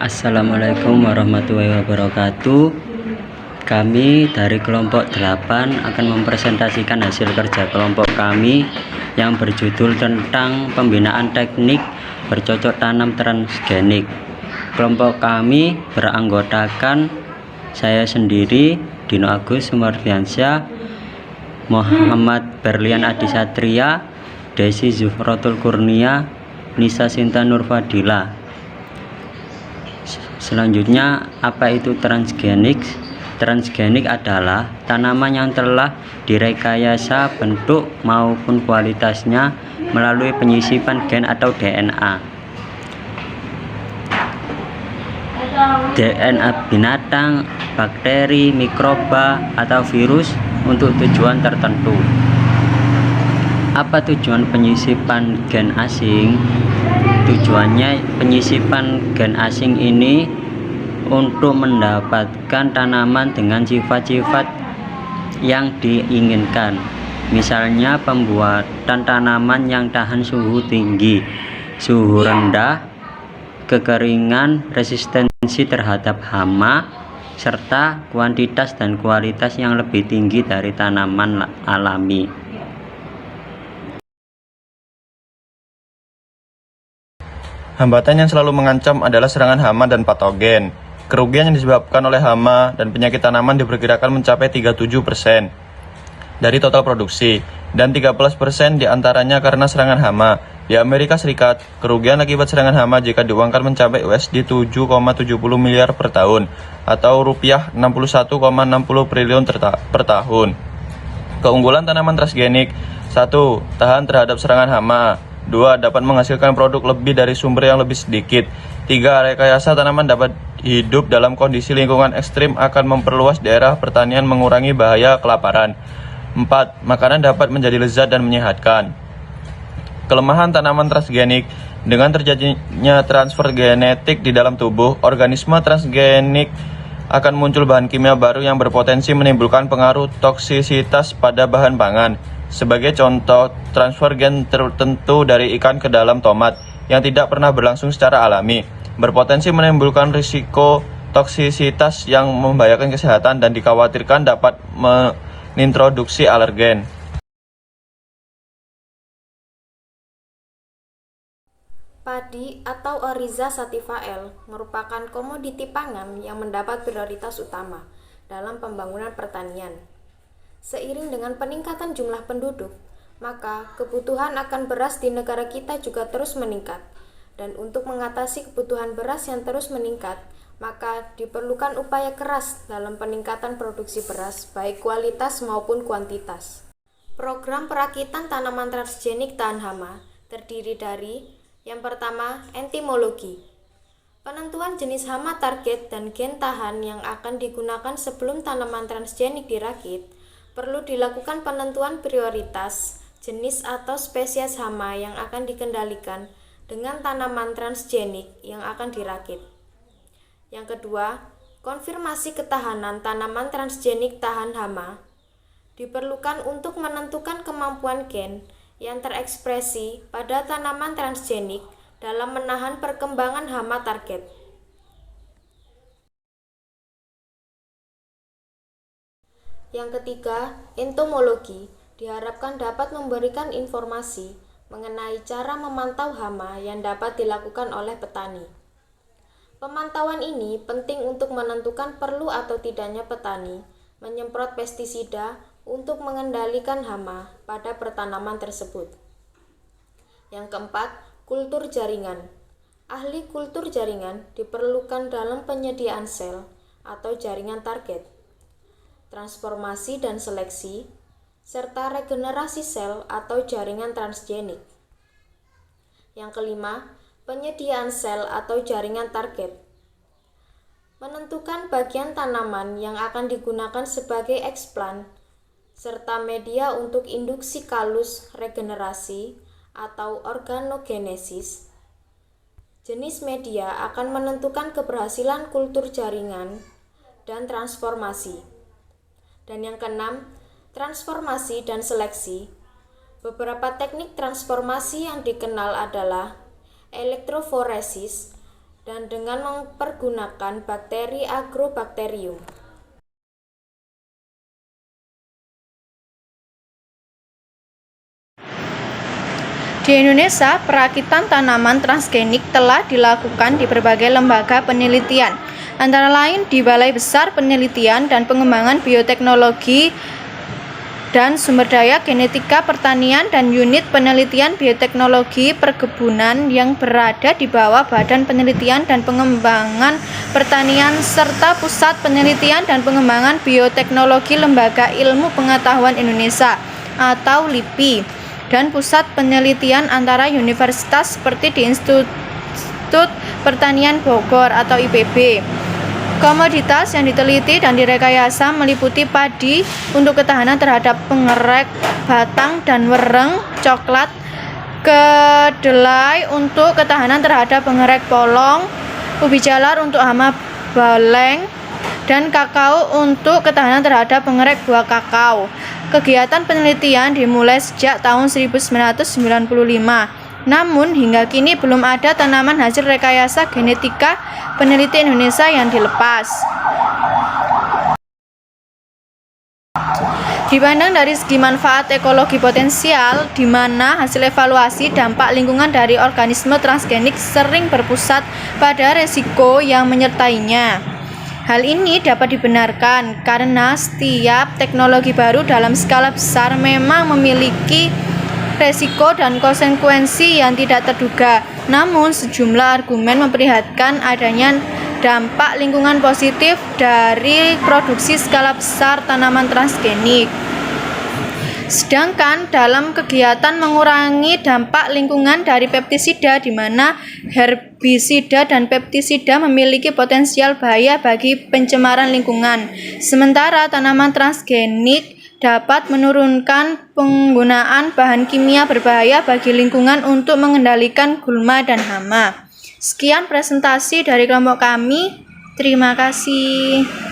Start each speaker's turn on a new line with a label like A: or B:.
A: Assalamualaikum warahmatullahi wabarakatuh. Kami dari kelompok 8 akan mempresentasikan hasil kerja kelompok kami yang berjudul tentang pembinaan teknik bercocok tanam transgenik. Kelompok kami beranggotakan saya sendiri, Dino Agus Sumardiansyah, Muhammad Berlian Adi Satria, Desi Zuhratul Kurnia, Nisa Sinta Nurfadila. Selanjutnya, apa itu transgenik? Transgenik adalah tanaman yang telah direkayasa bentuk maupun kualitasnya melalui penyisipan gen atau DNA. DNA binatang, bakteri, mikroba, atau virus untuk tujuan tertentu. Apa tujuan penyisipan gen asing? Tujuannya penyisipan gen asing ini untuk mendapatkan tanaman dengan sifat-sifat yang diinginkan. Misalnya pembuatan tanaman yang tahan suhu tinggi, suhu rendah, kekeringan, resistensi terhadap hama, serta kuantitas dan kualitas yang lebih tinggi dari tanaman alami.
B: Hambatan yang selalu mengancam adalah serangan hama dan patogen. Kerugian yang disebabkan oleh hama dan penyakit tanaman diperkirakan mencapai 37% dari total produksi, dan 13% diantaranya karena serangan hama. Di Amerika Serikat, kerugian akibat serangan hama jika diuangkan mencapai USD 7,70 miliar per tahun, atau rupiah 61,60 triliun per tahun. Keunggulan tanaman transgenik: 1. Tahan terhadap serangan hama. 2. Dapat menghasilkan produk lebih dari sumber yang lebih sedikit. 3. Rekayasa tanaman dapat hidup dalam kondisi lingkungan ekstrim, akan memperluas daerah pertanian, mengurangi bahaya kelaparan. 4. Makanan dapat menjadi lezat dan menyehatkan. Kelemahan tanaman transgenik: dengan terjadinya transfer genetik di dalam tubuh, organisme transgenik akan muncul bahan kimia baru yang berpotensi menimbulkan pengaruh toksisitas pada bahan pangan. Sebagai contoh, transfer gen tertentu dari ikan ke dalam tomat yang tidak pernah berlangsung secara alami berpotensi menimbulkan risiko toksisitas yang membahayakan kesehatan dan dikhawatirkan dapat mengintroduksi alergen.
C: Padi atau Oryza sativa L merupakan komoditi pangan yang mendapat prioritas utama dalam pembangunan pertanian. Seiring dengan peningkatan jumlah penduduk, maka kebutuhan akan beras di negara kita juga terus meningkat. Dan untuk mengatasi kebutuhan beras yang terus meningkat, maka diperlukan upaya keras dalam peningkatan produksi beras, baik kualitas maupun kuantitas. Program perakitan tanaman transgenik tahan hama terdiri dari: yang pertama, entomologi. Penentuan jenis hama target dan gen tahan yang akan digunakan sebelum tanaman transgenik dirakit. Perlu dilakukan penentuan prioritas, jenis atau spesies hama yang akan dikendalikan dengan tanaman transgenik yang akan dirakit. Yang kedua, konfirmasi ketahanan tanaman transgenik tahan hama. Diperlukan untuk menentukan kemampuan gen yang terekspresi pada tanaman transgenik dalam menahan perkembangan hama target. Yang ketiga, entomologi diharapkan dapat memberikan informasi mengenai cara memantau hama yang dapat dilakukan oleh petani. Pemantauan ini penting untuk menentukan perlu atau tidaknya petani menyemprot pestisida untuk mengendalikan hama pada pertanaman tersebut. Yang keempat, kultur jaringan. Ahli kultur jaringan diperlukan dalam penyediaan sel atau jaringan target, transformasi dan seleksi, serta regenerasi sel atau jaringan transgenik. Yang kelima, penyediaan sel atau jaringan target. Menentukan bagian tanaman yang akan digunakan sebagai eksplan, serta media untuk induksi kalus regenerasi atau organogenesis. Jenis media akan menentukan keberhasilan kultur jaringan dan transformasi. Dan yang keenam, transformasi dan seleksi. Beberapa teknik transformasi yang dikenal adalah elektroforesis, dan dengan mempergunakan bakteri Agrobacterium.
D: Di Indonesia, perakitan tanaman transgenik telah dilakukan di berbagai lembaga penelitian, antara lain di Balai Besar Penelitian dan Pengembangan Bioteknologi dan Sumber Daya Genetika Pertanian dan Unit Penelitian Bioteknologi Perkebunan yang berada di bawah Badan Penelitian dan Pengembangan Pertanian serta Pusat Penelitian dan Pengembangan Bioteknologi Lembaga Ilmu Pengetahuan Indonesia atau LIPI, dan pusat penelitian antara universitas seperti di Institut Pertanian Bogor atau IPB. Komoditas yang diteliti dan direkayasa meliputi padi untuk ketahanan terhadap pengerek batang dan wereng, coklat, kedelai untuk ketahanan terhadap pengerek polong, ubi jalar untuk hama baleng, dan kakao untuk ketahanan terhadap pengerek buah kakao. Kegiatan penelitian dimulai sejak tahun 1995, namun hingga kini belum ada tanaman hasil rekayasa genetika peneliti Indonesia yang dilepas. Dipandang dari segi manfaat ekologi potensial, di mana hasil evaluasi dampak lingkungan dari organisme transgenik sering berpusat pada resiko yang menyertainya. Hal ini dapat dibenarkan karena setiap teknologi baru dalam skala besar memang memiliki resiko dan konsekuensi yang tidak terduga. Namun, sejumlah argumen memperlihatkan adanya dampak lingkungan positif dari produksi skala besar tanaman transgenik. Sedangkan dalam kegiatan mengurangi dampak lingkungan dari pestisida, di mana herbisida dan pestisida memiliki potensial bahaya bagi pencemaran lingkungan, sementara tanaman transgenik dapat menurunkan penggunaan bahan kimia berbahaya bagi lingkungan untuk mengendalikan gulma dan hama. Sekian presentasi dari kelompok kami. Terima kasih.